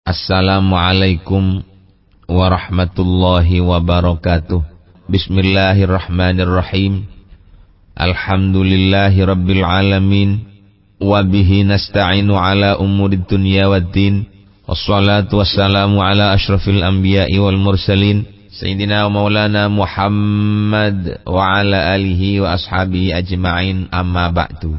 Assalamualaikum warahmatullahi wabarakatuh. Bismillahirrahmanirrahim. Alhamdulillahi rabbil alamin. Wabihi nasta'inu ala umurid dunya waddin. Wassalatu wassalamu ala ashrafil anbiya'i wal mursalin. Sayyidina wa maulana Muhammad wa ala alihi wa ashabihi ajma'in, amma ba'du.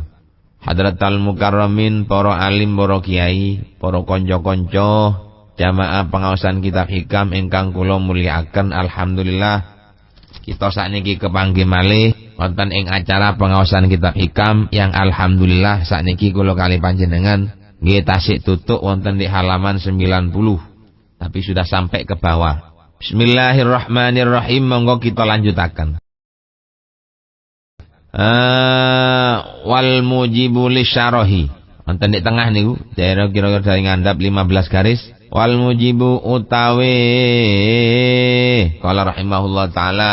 Hadratal mukarramin, para alim, para kiai, para konco-konco, jamaah pengaosan kitab hikam ingkang kula mulyakaken. Alhamdulillah kita sakniki kepanggih malih wonten ing acara pengaosan kitab hikam yang alhamdulillah sakniki kula kali panjenengan nggih tasik tutuk wonten di halaman 90. Tapi sudah sampai ke bawah. Bismillahirrahmanirrahim. Monggo kita lanjutaken. Wal mujibu lisyarahi. Wonten di tengah niku, daerah kira-kira dari ngandap 15 garis. Wal mujibu utawi qala rahimahullah taala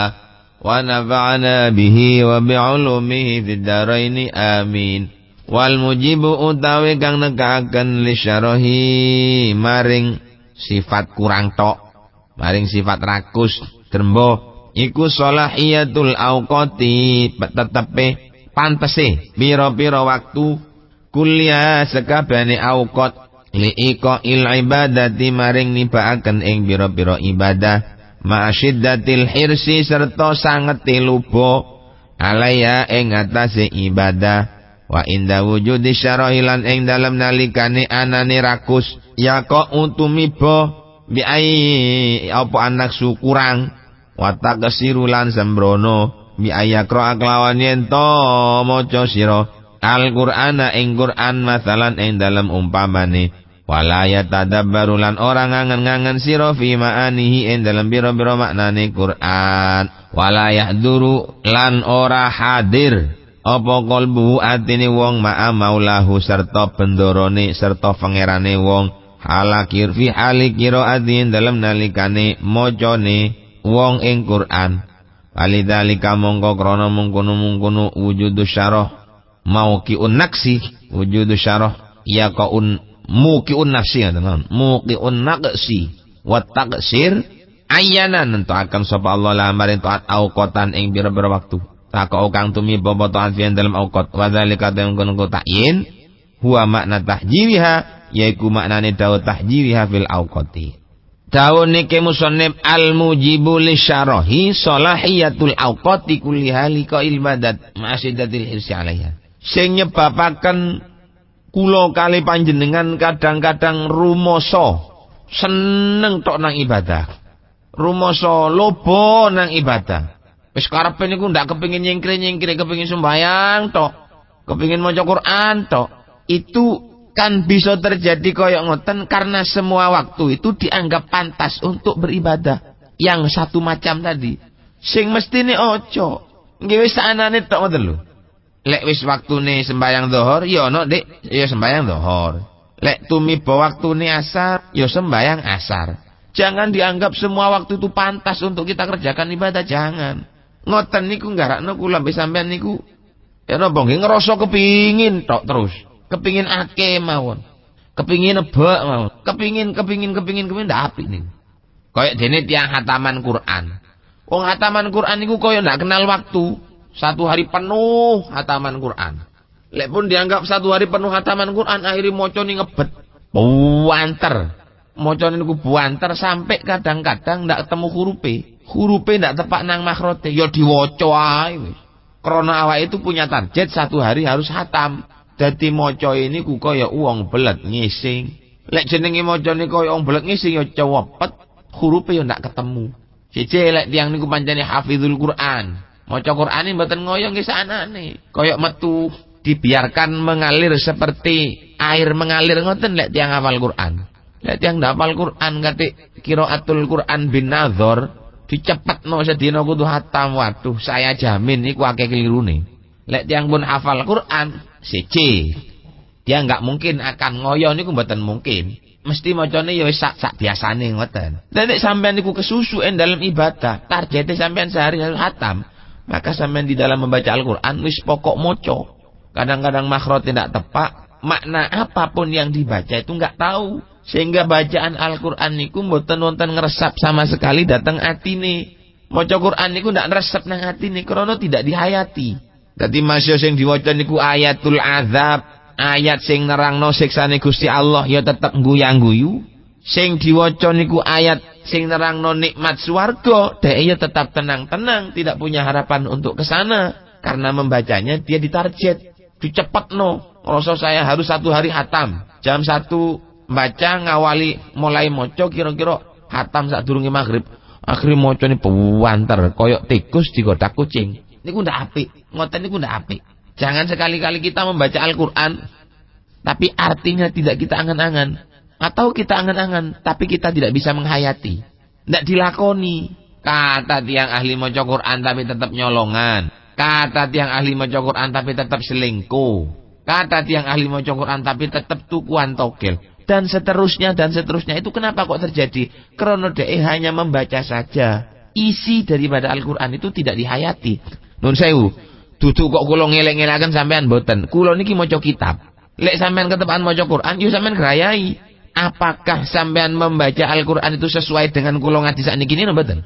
wa nafa'ana bihi wa bi'ulumihi fid dharaini amin. Wal mujibu utawi kang nekakaken lisyarahi maring sifat kurang tok, maring sifat rakus drembo iku sholahiyatul auqati, tetepe pantese pira-pira waktu kuliah sekabehane auqat liiko il ibadati maring nibaaken ing pira-pira ibadah ma'asyiddatil hirsi serta sangete lubo alaya ing atase ibadah wa inda wujudi syarahilan ing dalem nalikane anane rakus yaka utumiba bi ai apa anak syukurang watak kesirulan sembrono bi ayakra aklawan yen to maca sira Al-Qur'ana ing Qur'an masalan ing dalam umpamane wala yatadabbaru lan ora ngangen-ngangen sira fi ma'anihi ing dalam pira-pira maknane Qur'an wala yahduru lan ora hadir apa qalbu atine wong ma'a maulahu serta bendorone serta pangerane wong halakir fi hali qiraatin dalam nalikane macane wong ing Quran. Walidzalika mongko krana mungkono wujudu syarah mauqiun naksi wujudu syarah yaqaun muqiun nafsi tenan muqiun naqsi wa taqsir ayyanan nentuaken sapa Allah lamarin taat auqatan ing pira-pira waktu takau kang tumi bapa taat fian dalam auqat wa dzalika mungkono ta'yin huwa makna tahjiriha yaiku maknane dawu tahjiriha fil auqati. Dawu niki musannif al mujibu lisyarahi salahiyatul auqati kulliha liqa ibadat ma'asidatil hirsi alaiha. Sing nyebabaken kula kali panjenengan kadang-kadang rumoso seneng tok nang ibadah. Rumoso lobo nang ibadah. Wis karepe niku ndak kepengin nyingkir-nyingkir, kepengin sembayang tok, kepengin maca Quran tok. Itu kan bisa terjadi koyok ngoten karena semua waktu itu dianggap pantas untuk beribadah. Yang satu macam tadi. Sing mestine ojo. Nggih wis anane tok ngoten lho. Lek wis waktune sembayang zuhur, ya ono Dik, ya sembayang zuhur. Lek tumiba waktune asar, ya sembayang asar. Jangan dianggap semua waktu itu pantas untuk kita kerjakan ibadah, jangan. Ngoten niku nggarakno kula mbek sampean niku ya napa nggih ngrasa kepingin tok terus. Kepingin akeh mawon. Kepingin nebak mawon. Kepingin ndak apik niku. Kayak dene tiyang hataman Quran. Wong hataman Quran niku kaya ndak kenal waktu. Satu hari penuh hataman Quran. Lek pun dianggap satu hari penuh hataman Quran, akhirnya mocone ngebet. Buanter. Mocone niku buanter sampai kadang-kadang ndak ketemu hurufe. Hurufe ndak tepak nang makhrote, ya diwaca ae wis. Krana awake itu punya target satu hari harus hatam. Dadi maca ini ku kaya wong belet ngising. Lek jenenge macane kaya wong belet ngising ya cewepet, hurufe ya ndak ketemu. Siji lek tiyang niku pancene hafizul Quran. Maca Qur'ane mboten ngoyo nggih saknane. Kaya metu dibiarkan mengalir seperti air mengalir ngoten lek tiyang hafal Quran. Lek tiyang ndak hafal Quran kate qiraatul Quran bin nazar dicepetno sedina kudu hatam. Waduh, saya jamin iku akeh kelirune. Lek tiyang pun hafal Quran siji, dia enggak mungkin akan ngoyo niku mboten mungkin. Mesti macane ya wis sak biasane ngoten. Nek sampean niku kesusu dalam ibadah, targete sampean sehari harus hatam, maka sampean di dalam membaca Al-Qur'an wis pokok maca. Kadang-kadang makhraj tidak tepat, makna apapun yang dibaca itu enggak tahu. Sehingga bacaan Al-Qur'an niku mboten wonten ngresap sama sekali dateng atine. Maca Qur'an niku ndak ngresep nang atine krana tidak dihayati. Dadi masya sing diwaca niku ayatul azab, ayat sing nerangno siksane Gusti Allah ya tetep guyang-guyu. Sing diwaca niku ayat sing nerangno nikmat swarga, dhek ya tetap tenang-tenang, tidak punya harapan untuk ke sana karena membacanya dia ditarget, dicepetno. Rasa saya harus 1 hari hatam. Jam 1 baca ngawali mulai maca kira-kira hatam sadurunge maghrib. Akhire macane puwanter koyok tikus digodak kucing. Niku ndak apik. Ngoten niku ndak apik. Jangan sekali-kali kita membaca Al-Qur'an tapi artinya tidak kita angan-angan, atau kita angan-angan tapi kita tidak bisa menghayati. Ndak dilakoni. Kata tiang ahli maca Qur'an tapi tetap nyolongan. Kata tiang ahli maca Qur'an tapi tetap selingkuh. Kata tiang ahli maca Qur'an tapi tetap tukuan togel. Dan seterusnya. Itu kenapa kok terjadi? Karena dia hanya membaca saja. Isi daripada Al-Qur'an itu tidak dihayati. Nun sewu, duduk kok kula ngelek-ngelaken sampean mboten. Kula niki maca kitab. Lek sampean ketepaan maca Qur'an, yo sampean grayai. Apakah sampean membaca Al-Qur'an itu sesuai dengan kula ngaji sakniki niki mboten?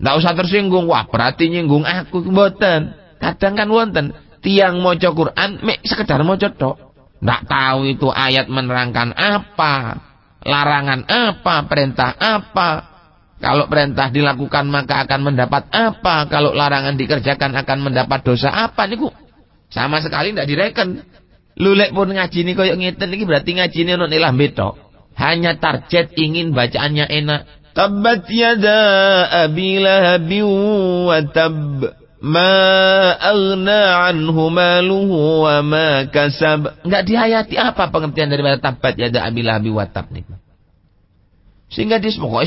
Ndak usah tersinggung, wah berarti nyinggung aku mboten. Kadang kan wonten tiang maca Qur'an mek sekedar maca tok. Nggak tahu itu ayat menerangkan apa, larangan apa, perintah apa. Kalau perintah dilakukan maka akan mendapat apa, kalau larangan dikerjakan akan mendapat dosa apa. Niku sama sekali nggak direken. Lulek pun ngaji ini koyok ngeten iki berarti ngaji ini ono nilah beto. Hanya target ingin bacaannya enak. Tabbat yada abi lahabin wa tab. Ma aghna anhu maluhu wa ma kasab. Enggak dihayati apa pengertian daripada tabat yada abil lahabi wa tab niku. Sehingga dismoco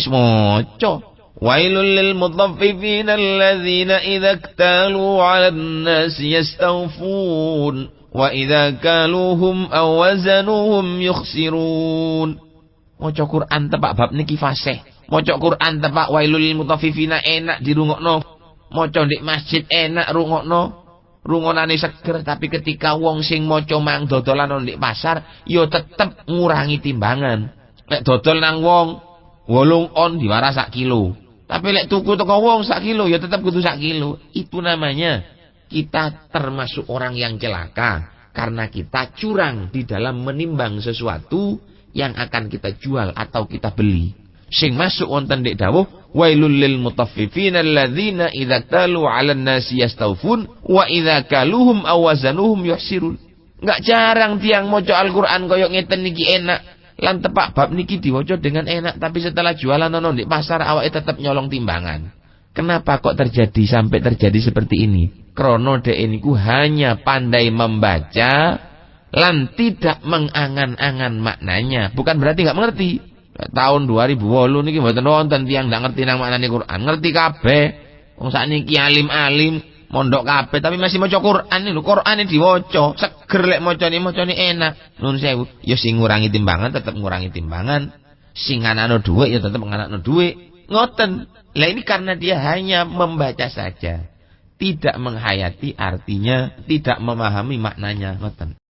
wailul lil mutaffifin alladzina idza iktalu 'alan nas yastawfun wa idza kaluhum aw wazanuhum yukhsirun. Maca Quran tepak bab niki fasih. Maca Quran tepak wailul lil mutaffifina enak dirungokno. Maca ndek masjid enak rungokno, rungonane seger, tapi ketika wong sing maca mang dodolan ndek pasar, yo tetep ngurangi timbangan. Lek dodol nang wong 8 on diwara 1 kilo. Tapi lek tuku teko wong 1 kilo yo tetep kudu 1 kilo. Itu namanya kita termasuk orang yang celaka karena kita curang di dalam menimbang sesuatu yang akan kita jual atau kita beli. Sing masuk wonten ndek dawuh wailul lil mutaffifin alladzina idza talu 'alan nasi yastawfun wa idza kaluhum aw wazanuhum yuhsirun. Enggak jarang tiang maca Al-Qur'an koyo ngeten niki enak. Lan tepak bab niki diwaca dengan enak, tapi setelah jualan ono ndek pasar awake tetep nyolong timbangan. Kenapa kok sampai terjadi seperti ini? Krana dhek niku hanya pandai membaca lan tidak mengangan-angan maknanya. Bukan berarti enggak mengerti. Tahun 2008 niki mboten wonten tiyang ndak ngerti nang maknane Quran. Ngerti kabeh. Wong sakniki alim-alim, mondok kabeh tapi masih maca Quran lho. Qur'ane diwaca, seger lek macane enak. Nun sewu, ya sing ngurangi timbangan tetep ngurangi timbangan. Sing nganakno dhuwit ya tetep nganakno dhuwit. Ngoten. Lah ini karena dia hanya membaca saja. Tidak menghayati artinya, tidak memahami maknanya. Ngoten.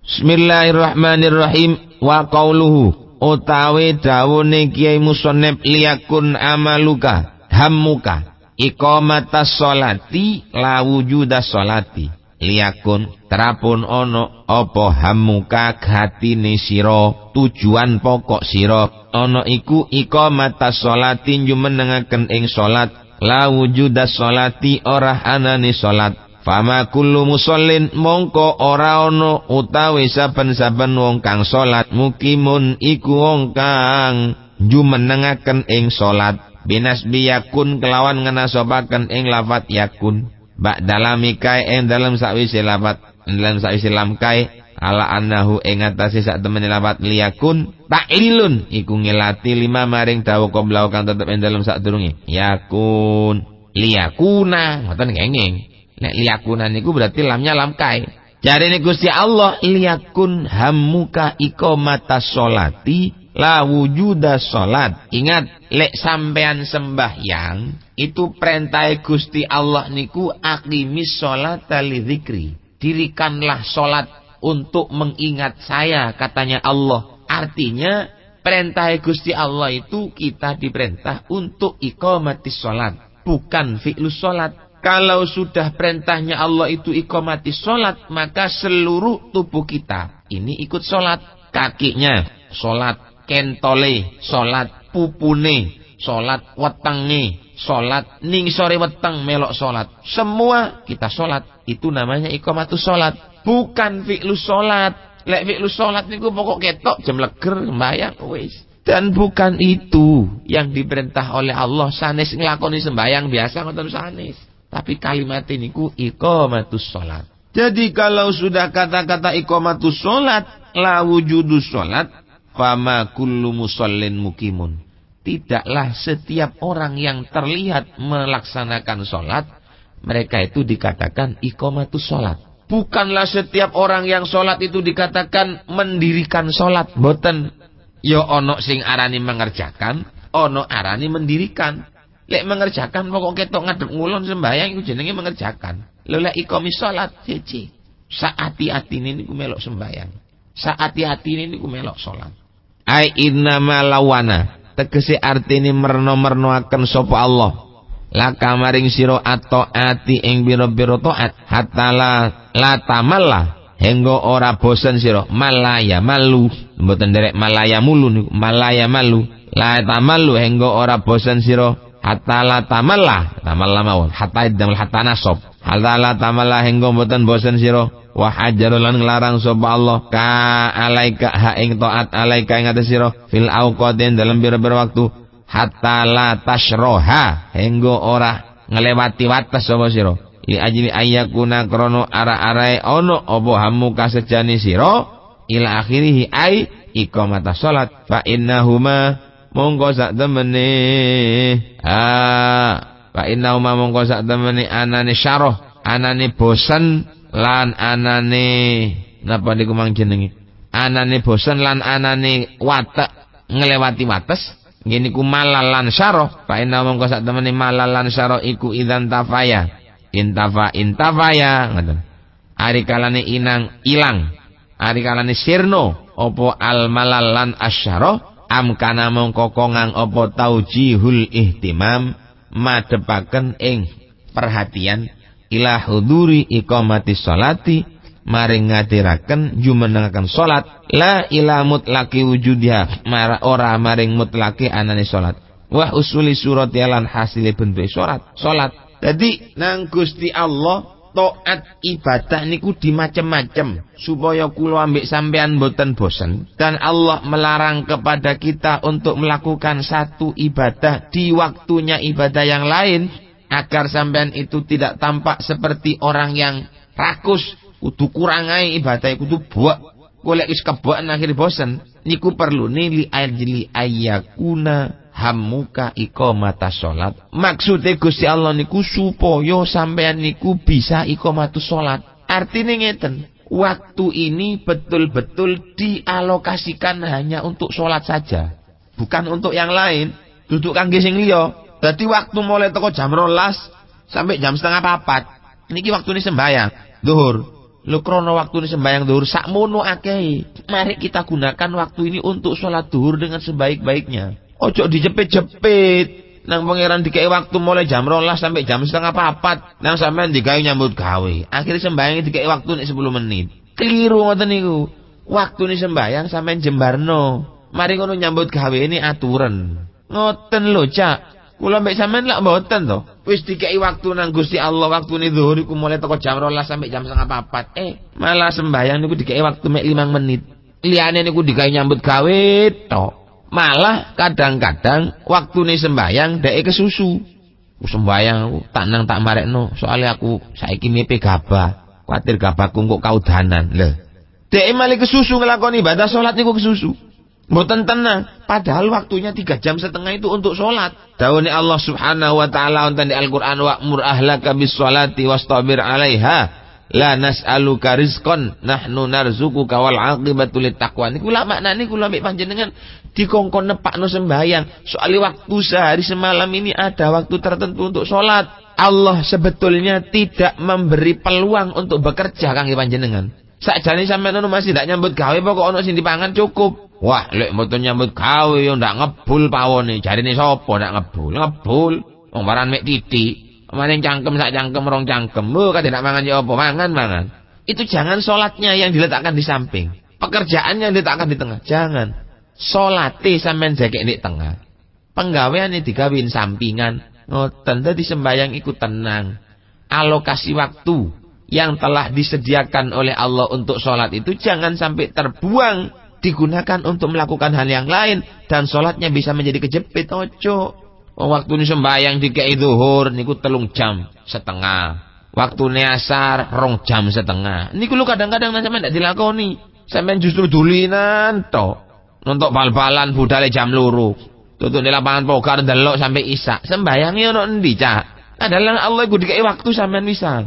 Bismillahirrahmanirrahim. Wa qauluhu utawi dawune Kiai Musannif liyakun amaluka hammuka iqamatas sholati la wujudas sholati. Liyakun terapun ono apa hammuka gatine sira, tujuan pokok sira ono iku iqamatas sholati jumenengaken ing salat, la wujudas sholati ora anane salat. Fama kullu musallin mongko ora ono utawi saben-saben wong kang salat mukimun iku wong kang jumenengaken ing salat binasbi yakun kelawan ngenasobaken ing lafat yakun bak dalami kae ing dalem sakwise lafat dalam sakwise lam kae ala annahu ing atase sak temene lafat liyakun taklilun iku ngelati lima maring dawuh qabla kang tetep ing dalem sadurunge yakun liyakuna ngoten kenging. Nek liyakunan niku berarti lamnya lam kai. Jarine Gusti Allah liyakun hammuka iqamatas sholati la wujuda sholat. Ingat lek sampean sembahyang itu perintah Gusti Allah niku aqimis sholata lidzikri. Dirikanlah sholat untuk mengingat saya katanya Allah. Artinya perintah Gusti Allah itu kita diperintah untuk iqamatis sholat, bukan fi'lus sholat. Kalau sudah perintahnya Allah itu iqamatis sholat, maka seluruh tubuh kita ini ikut sholat. Kakinya sholat, kentole sholat, pupune sholat, wetenge sholat, ning sore weteng melok sholat. Semua kita sholat. Itu namanya iqamatus sholat, bukan fi'lus sholat. Lek fi'lus sholat niku pokok ketok jam leger sembahyang wis. Dan bukan itu yang diperintah oleh Allah. Sanes nglakoni sembahyang biasa ngoten sanes. Tapi kalimat ini ku iqamatus sholat. Jadi kalau sudah kata-kata iqamatus sholat, la wujudus sholat, fama kullu musallin mukimun. Tidaklah setiap orang yang terlihat melaksanakan sholat, mereka itu dikatakan iqamatus sholat. Bukanlah setiap orang yang sholat itu dikatakan mendirikan sholat. Boten. Ya ono sing arani mengerjakan, ono arani mendirikan. Lek mengerjakan pokok ketok ngadep ngulon sembahyang itu jenenge mengerjakan. Lek iqamis sholat siji. Saati-atine niku melok sembahyang. Saati-atine niku melok sholat. Ai innama lawana. Tegese artine merno-mernoaken sapa Allah. Laka maring sira ati ing biro-biro taat hatta la tamalla hingga ora bosen sira malaya malu mboten derek malaya mulu niku malaya malu la tamallu hingga ora bosen sira hatta la tamalla mawon hatta idamul hatta nasab hatta la tamalla hingga mboten bosen sira wa hajarul lan nglarang sapa Allah ka alaika ha ing taat alaika ing atas sira fil auqatin dalam biro-biro waktu hatta la tashroha hingga ora ngelewati wates sapa sira li ajli ayyakuna krono ara-arae ono apa hamu kasejane sira ila akhirih ai iqamatas salat fa innahuma mongko sak temene fa innahuma mongko sak temene anane syarah anane bosen lan anane napa niku mang jenenge anane bosen lan anane watek ngelewati wates. Gini ku malalan syarah. Fa inna mongko sak temene malalan syarah iku idzan tafaya. Intafaya ngoten. Ari kalane inang ilang. Ari kalane sirno apa al malalan asyarah am kana mongko kongang apa taujihul ihtimam madepaken ing perhatian ila huduri iqamatis sholati maring ngadiraken jumenengaken salat la ila mutlaqi wujudiha ora maring mutlaqi anane salat wa usuli surat lan hasile bentuk salat. Dadi nang Gusti Allah taat ibadah niku dimacem-macem supaya kula ambek sampean boten bosen dan Allah melarang kepada kita untuk melakukan satu ibadah di waktunya ibadah yang lain agar sampean itu tidak tampak seperti orang yang rakus. Kudu kurang ae ibadah kudu buak. Golek wis kebak akhir bosen. Niku perlu li ajli ayyakuna hammuka iqamatas salat. Maksude Gusti Allah niku supaya sampean niku bisa iqamatus salat. Artine ngeten, waktu ini betul-betul dialokasikan hanya untuk salat saja. Bukan untuk yang lain. Duduk kangge sing liya. Dadi waktu mulai teko jam 12 sampai jam 3:30. Niki waktune sembahyang zuhur. Lho krono waktu ini sembahyang zuhur sakmono akeh. Mari kita gunakan waktu ini untuk sholat zuhur dengan sebaik-baiknya. Ojo dijepit-jepit. Nang pangeran dikei waktu mulai jam 12 sampai jam 3:30. Nang sampean digawe nyambut gawe. Akhirnya sembahyang dikei waktu nek 10 menit. Keliru ngoten niku. Waktu ini sembahyang sampean jembarno. Mari ngono nyambut gawe ini aturan. Ngoten lho, Cak. Kula mbek sampean lak mboten to. Wis dikei waktu nang Gusti Allah waktune zuhur iku mulai teko jam 12 sampai jam 3:30. Malah sembahyang niku dikei waktu mek 5 menit. Liyane niku digawe nyambut gawe tok. Malah kadang-kadang waktune sembahyang dheke kesusu. Ku sembahyang aku tak nang tak marekno, soalnya aku saiki mipe gabah. Kuwatir gabahku kok kaudanan. Lho. Dheke malah kesusu nglakoni ibadah salat niku kesusu. Mboten tenang, padahal waktunya 3,5 jam itu untuk sholat. Dawuhne Allah Subhanahu wa taala wonten di Al-Qur'an wa'mur ahlaka bis sholati wastabir 'alaiha la nas'aluka rizqan nahnu narzuquka wal 'aqibatu littaqwa. Niku lak maknane kula mbek panjenengan dikongkon nepakno sembahyang. Soale waktu sehari semalam ini ada waktu tertentu untuk sholat. Allah sebetulnya tidak memberi peluang untuk bekerja kangge panjenengan. Sakjane sampeyan masih ndak nyambut gawe pokok ono sing dipangan cukup. Wah, lek mboten nyambut gawe yo ndak ngebul pawone. Jarine sapa ndak ngebul? Ngebul. Wong baran mek titik. Maning cangkem sak cangkem rong cangkem. Lho kate ndak mangan yo apa? Mangan. Itu jangan salatnya yang diletakkan di samping. Pekerjaannya yang diletakkan di tengah. Jangan. Salate sampean jagek di tengah. Penggaweane digawin sampingan. Ngoten dadi sembayang iku tenang. Alokasi waktu yang telah disediakan oleh Allah untuk salat itu jangan sampai terbuang. Digunakan untuk melakukan hal yang lain dan sholatnya bisa menjadi kejepit. Ojo. Waktu ini sembahyang dikei zuhur niku 3 jam setengah. Waktu ini asar 2 jam setengah. Niku lu kadang-kadang sampean ndak dilakoni. Sampean justru dulinan to. Nonton bal-balan budale jam 2. Tutuk di lapangan poker delok sampai isya. Sembahyangnya ono endi, Cak? Adalah Allah iku dikei waktu sampean bisa.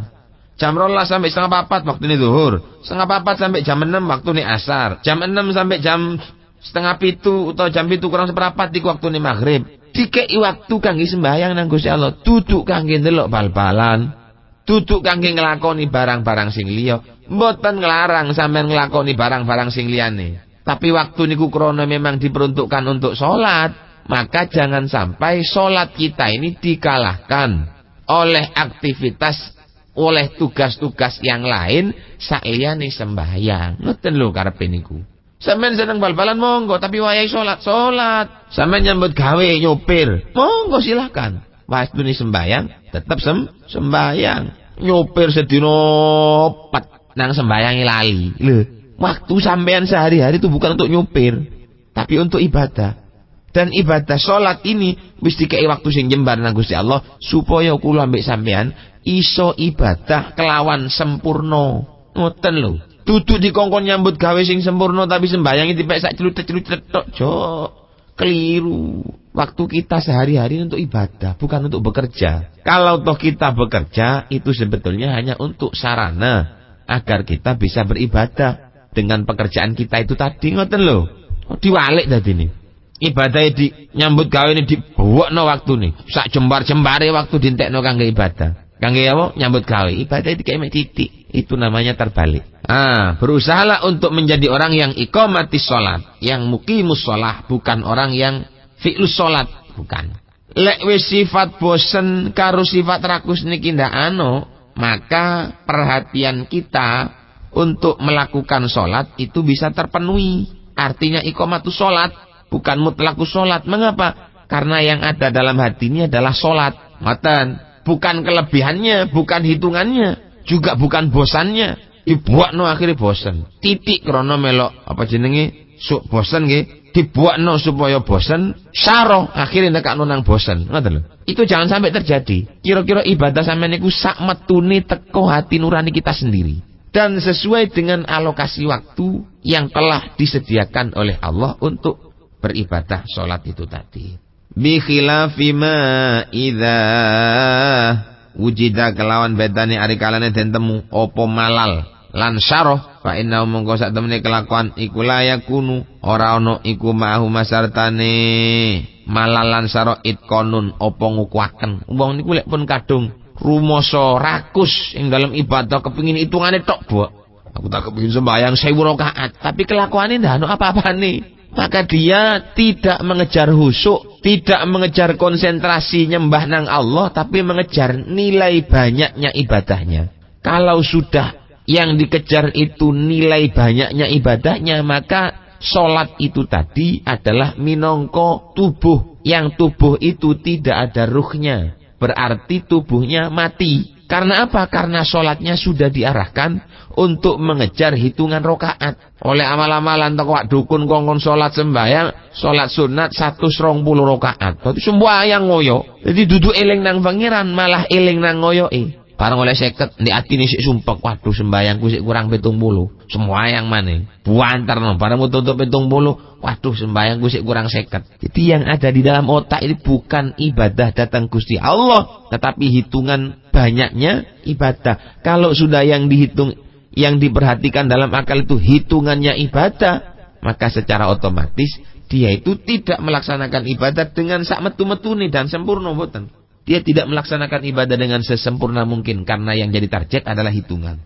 Jam 12 sampai 3:30 waktu ini zuhur. 3:30 sampai jam 6 waktu ini asar. Jam 6 sampai jam 6:30 atau jam 7 kurang 1/4 iku waktu ini maghrib. Dikei waktu kangge sembahyang nang Gusti Allah. Duduk kangge ndelok bal-balan. Duduk kangge nglakoni barang-barang sing liya. Mboten nglarang sampean nglakoni barang-barang sing liyane. Tapi waktu niku krana memang diperuntukkan untuk salat, maka jangan sampai salat kita ini dikalahkan oleh aktivitas, oleh tugas-tugas yang lain saliyane sembahyang. Ngoten lho karepe niku. Sampeyan seneng bal-balan monggo, tapi wayahe salat. Sampeyan nyambut gawe nyopir, monggo silakan. Wastune sembahyang tetep sembahyang. Nyopir sedina 4 nang sembayangi lali. Lho, waktu sampeyan sehari-hari itu bukan untuk nyopir, tapi untuk ibadah. Dan ibadah salat ini wis dikei waktu sing jembar nang Gusti Allah supaya kula ambek sampean iso ibadah kelawan sempurna. Ngoten lho. Duduk dikongkon nyambut gawe sing sempurna tapi sembayangi dipek sak celutet-celutet tok, Jo. Keliru. Waktu kita sehari-hari untuk ibadah, bukan untuk bekerja. Kalau toh kita bekerja, itu sebetulnya hanya untuk sarana agar kita bisa beribadah dengan pekerjaan kita itu tadi. Ngoten lho. Diwalik dadi ini. Ibadah di nyambut gawe ini dibuakno waktu nih. Sak jembar-jembare waktu dintekno kangge ibadah. Kangge apa? Nyambut gawe. Ibadah itu kayak titik. Itu namanya terbalik. Berusahalah untuk menjadi orang yang iqamatis sholat, yang muqimus sholah, bukan orang yang fi'lus sholat, bukan. Lek wis sifat bosen karo sifat rakus niki ndak maka perhatian kita untuk melakukan sholat itu bisa terpenuhi. Artinya iqamatus sholat, bukan mutlakus sholat. Mengapa? Karena yang ada dalam hati ini adalah sholat. Ngoten. Bukan kelebihannya, bukan hitungannya, juga bukan bosannya. Dibuakno akhirnya bosan. Titik krono melok apa jenenge? Bosan nggih. Dibuakno supaya bosan, syarah akhirnya nekakno nang bosan. Ngoten lho. Itu jangan sampai terjadi. Kira-kira ibadah sampeyan niku sak metune teko hati nurani kita sendiri. Dan sesuai dengan alokasi waktu yang telah disediakan oleh Allah untuk beribadah sholat itu tadi. Bi khilafi ma idza wujida kelawan bedane ari kalane den temu apa malal lan syarah fa inna mongko sak temene kelakuan iku layakunu ora ana iku ma'hu masartane malal lan syarah itqanun apa ngukuaken. Wong niku lek pun kadung rumoso rakus ing dalam ibadah kepingin hitungane tok, Bu. Aku tak kepingin sembahyang 1000 rakaat, tapi kelakuannya ndak ono apa-apane. Maka dia tidak mengejar khusyuk, tidak mengejar konsentrasi nyembah nang Allah, tapi mengejar nilai banyaknya ibadahnya. Kalau sudah yang dikejar itu nilai banyaknya ibadahnya, maka sholat itu tadi adalah minangka tubuh. Yang tubuh itu tidak ada ruhnya. Berarti tubuhnya mati. Karena apa? Karena sholatnya sudah diarahkan untuk mengejar hitungan rokaat. Oleh amal-amalan toko dukun kongkon sholat sembahyang, sholat sunat 120 rokaat. Jadi sembahyang ngoyo. Jadi duduk eling nang pangeran, malah eling nang ngoyo. Barang oleh 50 di ati sik sumpek, waduh sembahyangku sik kurang 70. Sembahyang maneh. Buantarno barang tutup 70, waduh sembahyangku sik kurang 50. Jadi yang ada di dalam otak ini bukan ibadah datang Gusti Allah, tetapi hitungan banyaknya ibadah. Kalau sudah yang dihitung, yang diperhatikan dalam akal itu hitungannya ibadah, maka secara otomatis dia itu tidak melaksanakan ibadah dengan sak metu-metune dan sempurna mboten. Dia tidak melaksanakan ibadah dengan sesempurna mungkin karena yang jadi target adalah hitungan.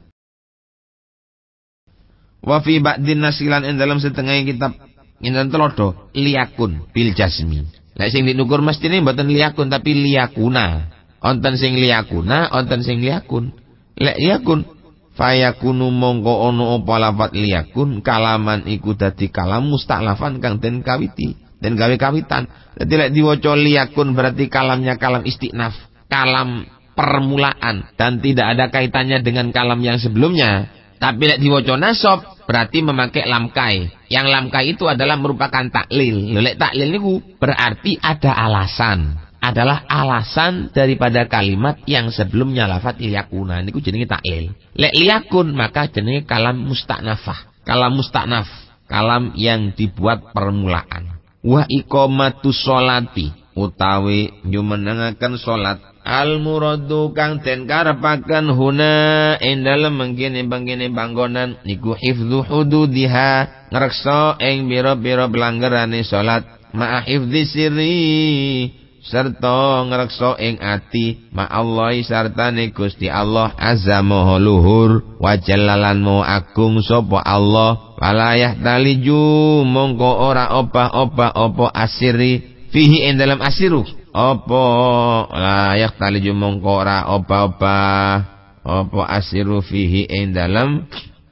Wa fi ba'din nasilan dalam setengah kitab Nginten tulodo liyakun bil jasmi. Lek sing dinukur mestine mboten liyakun tapi liyakuna. Wonten sing liyakuna, wonten sing liyakun. Lek liyakun fayakunu mongko ono apa lafat liyakun kalaman iku dadi kalam mustaklafan kang den kawiti, den gawe kawitan. Dadi lek diwaca liyakun berarti kalamnya kalam istinaf, kalam permulaan dan tidak ada kaitannya dengan kalam yang sebelumnya. Tapi lek diwaca nasab berarti memakai lamkai. Yang lamkai itu adalah merupakan taklil. Lek taklil niku berarti ada alasan. Adalah alasan daripada kalimat yang sebelumnya lafaz liyakuna niku jenenge taklil. Lek liyakun maka jenenge kalam mustaknafah. Kalam mustaknaf, kalam yang dibuat permulaan. Wa iqamatus sholati utawi nyumenengaken salat al muradu kang den karepaken huna ing dalem mengkene panggonan niku hifdzu hududiha ngreksa ing pira-pira pelanggarane salat ma'a hifdzi sirri serta ngreksa ing ati ma'allahi sartane Gusti Allah azza maha luhur wa jallalan mo agung sapa Allah walayah taliju mongko ora opah-opah apa asiri fihi ing dalam asiru apa layak taliju mongko ora opah-opah apa asiru fihi ing dalam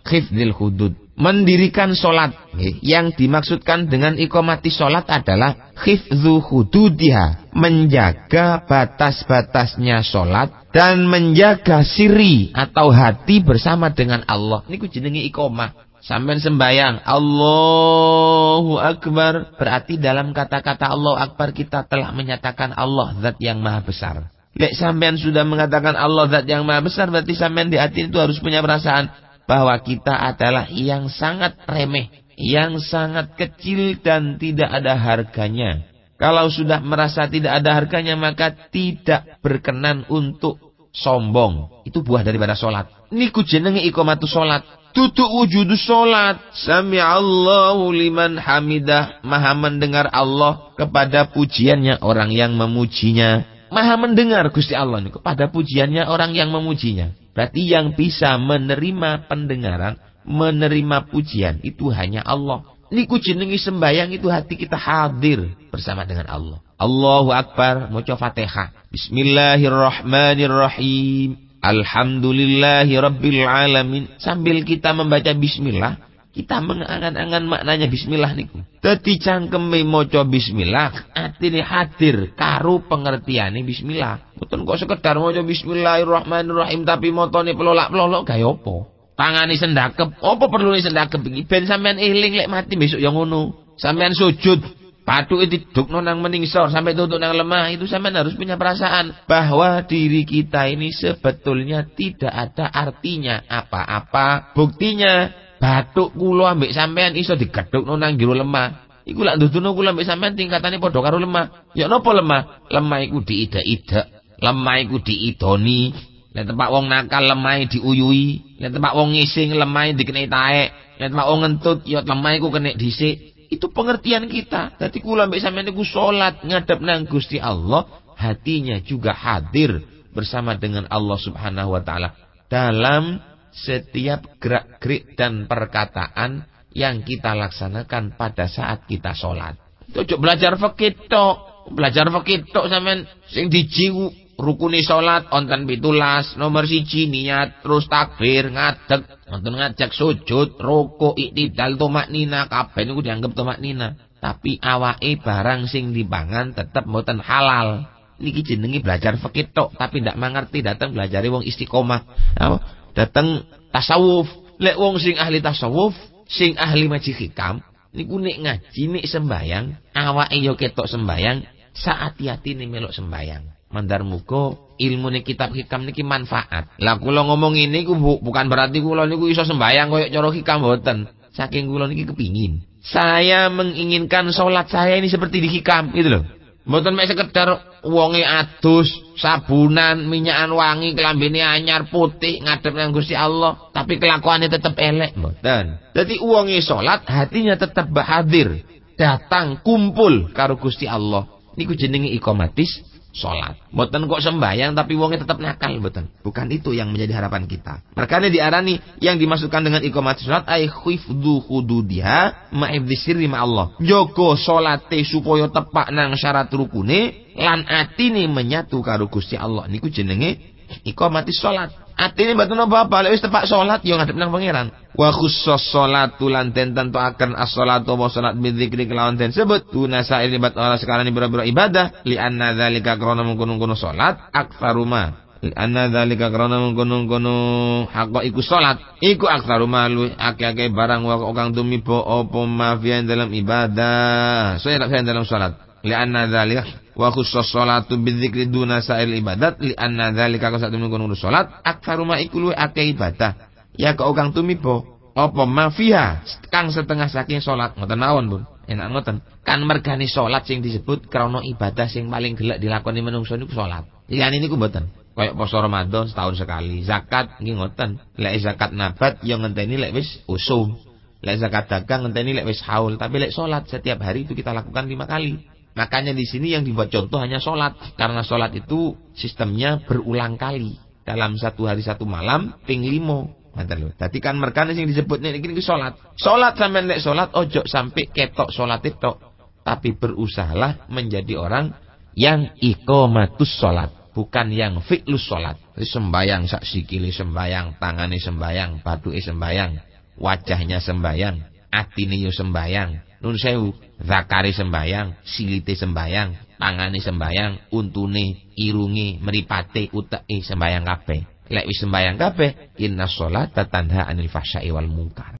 khifdil hudud mendirikan solat. Yang dimaksudkan dengan iqamati solat adalah khifdzu hududiha, menjaga batas-batasnya solat dan menjaga siri atau hati bersama dengan Allah. Niku jenenge iqamah. Sampeyan sembayang Allahu Akbar, berarti dalam kata-kata Allahu Akbar kita telah menyatakan Allah zat yang maha besar. Lek sampeyan sudah mengatakan Allah zat yang maha besar, berarti sampeyan di hati itu harus punya perasaan bahwa kita adalah yang sangat remeh, yang sangat kecil dan tidak ada harganya. Kalau sudah merasa tidak ada harganya maka tidak berkenan untuk sombong. Itu buah daripada solat. Niku jenenge iqamatus solat. Tutu wujudus solat. Sami'allahu liman hamidah. Maha mendengar Allah kepada pujiannya orang yang memujinya. Maha mendengar Gusti Allah niku pada pujiannya orang yang memujinya. Berarti yang bisa menerima pendengaran, menerima pujian itu hanya Allah. Niku jenenge sembayang itu hati kita hadir bersama dengan Allah. Allahu Akbar, maca Fatihah. Bismillahirrahmanirrahim. Alhamdulillahi rabbil alamin. Sambil kita membaca bismillah, kita mengangan-angan maknanya bismillah niku. Dadi cangkeme maca bismillah, atine hadir karo pengertiane bismillah. Mboten kok sekedar maca bismillahirrahmanirrahim tapi motone pelolak-pelolok gawe apa? Tangane sendakep, apa perlune sendakep iki? Ben sampean eling lek mati besok ya ngono. Sampean sujud, bathuke didukno nang meningsor sampai tutuk nang lemah, itu sampean harus punya perasaan bahwa diri kita ini sebetulnya tidak ada artinya apa-apa. Buktinya bathuk kula ambek sampean iso digedhukno nang jero lemah. Iku lak nduduno kula ambek sampean tingkatane padha karo lemah. Ya napa lemah? Lemah iku diidak-idak, lemah iku diidoni. Nek tempat wong nakal lemah diuyui, nek tempat wong ngising lemah dikenai taek, nek tempat wong ngentut ya lemah iku kenek dhisik. Itu pengertian kita. Dadi kula ambek sampean niku salat ngadep nang Gusti Allah, hatinya juga hadir bersama dengan Allah Subhanahu wa taala dalam setiap gerak-gerik dan perkataan yang kita laksanakan pada saat kita sholat. Ojo belajar fikih tok, sampean sing diji rukune sholat onten 17, nomor 1 niat, terus takbir, ngadeg, wonten ngajak sujud, rukuk, iktidal, tumaknina, kabeh niku dianggap tumaknina. Tapi awake barang sing dipangan tetep mboten halal. Niki jenenge belajar fikih tok, tapi ndak mangerti datang belajari wong istiqomah. Apa? Datang tasawuf. Lek wong sing ahli tasawuf, sing ahli maji hikam, niku nek ngaji nek sembayang, awake yo ketok sembayang, saati-atine melok sembayang. Mandar muga ilmune kitab hikam niki manfaat. Lah kula ngomong ini ku bukan berarti kula niku iso sembayang koyo cara hikam mboten. Saking kula niki kepingin. Saya menginginkan salat saya ini seperti di hikam, gitu loh. Mboten mek sekedar wonge adus, sabunan, minyakan wangi, kelambine anyar putih ngadep nang Gusti Allah, tapi kelakuannya tetap elek, mboten. Dadi wonge salat, hatinya tetap hadir, datang kumpul karo Gusti Allah. Niku jenenge iqamatis salat. Mboten kok sembahyang tapi wongnya tetap nakal, mboten. Bukan itu yang menjadi harapan kita. Makanya diarani yang dimasukkan dengan iqamati salat ai khifdhu hududiha ma'ibdi sirri ma Allah. Jaga salate supaya tepak nang syarat rukune lan atine menyatu karo Gusti Allah. Niku jenenge iqamati salat. Atine mboten apa-apa, lek wis tepak salat yo ngadep nang pangeran. Wa khusus salatu lan den tentuaken as-salatu wa salat bidzikri kelawan den sebut tunasa ibadat ora sekarang biro-biro ibadah li anna dzalika krana mungkon-mungkon salat aktsaruma li anna dzalika krana mungkon-mungkon haqqa iku salat iku aktsaruma lu akeh-akeh barang wa kang tumiba apa mafian dalam ibadah saya tak dalam salat li anna dzalika wa khusus salatu bidzikri duna sa'il ibadat li anna dzalika ka satune kono salat aktsaruma iku lu akeh ibadah ya kok kang tumiba apa mafiha kang setengah saking salat ngoten mawon Bun enak ngoten kan mergani salat sing disebut krana ibadah sing paling gelek dilakoni menungso niku salat liyane niku mboten kaya poso Ramadan setahun sekali zakat nggih ngoten lek zakat nabat yo ngenteni lek wis usum lek zakat dagang ngenteni lek wis haul tapi lek salat setiap hari itu kita lakukan 5 kali. Makanya di sini yang dibuat contoh hanya sholat. Karena sholat itu sistemnya berulang kali. Dalam satu hari satu malam, ping 5. Tadi kan merkane sing disebutnya ini sholat. Sholat sampai nek sholat, ojo sampai ketok sholat itu. Tapi berusahalah menjadi orang yang iqamatus sholat. Bukan yang fi'lus sholat. Jadi sembayang, sak sikili sembayang, tangane sembayang, batuke sembayang, wajahnya sembayang, atine yo sembayang. Nun sewu, zakari sembayang, silite sembayang, tangane sembayang, untune, irunge, mripate, uteke sembayang kabeh. Lek wis sembayang kabeh, inna sholata tanha 'anil fahsya'i wal munkar.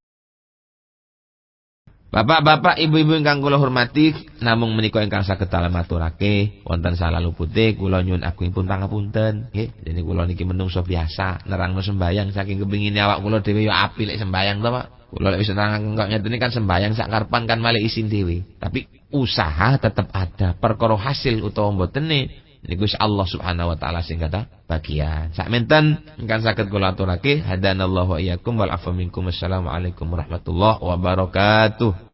Bapak-bapak, ibu-ibu ingkang kula hormati, namung menika ingkang saged kula maturake, wonten salah lupute kula nyuwun agungipun pangapunten, nggih. Dene kula niki menungso biasa nerangno sembayang saking kepingine awak kula dhewe ya apik lek sembayang to, Pak. Kula lek wis nerangaken kok ngeten kan sembayang sak karepan kan malih isin dhewe. Tapi usaha tetap ada, perkara hasil utawa mbotene niku Allah Subhanahu wa taala sing kathah bagian. Sakmenten ingkang saged kula aturake, hadanallahu wa iyyakum wal afwa minkum. Assalamualaikum warahmatullahi wabarakatuh.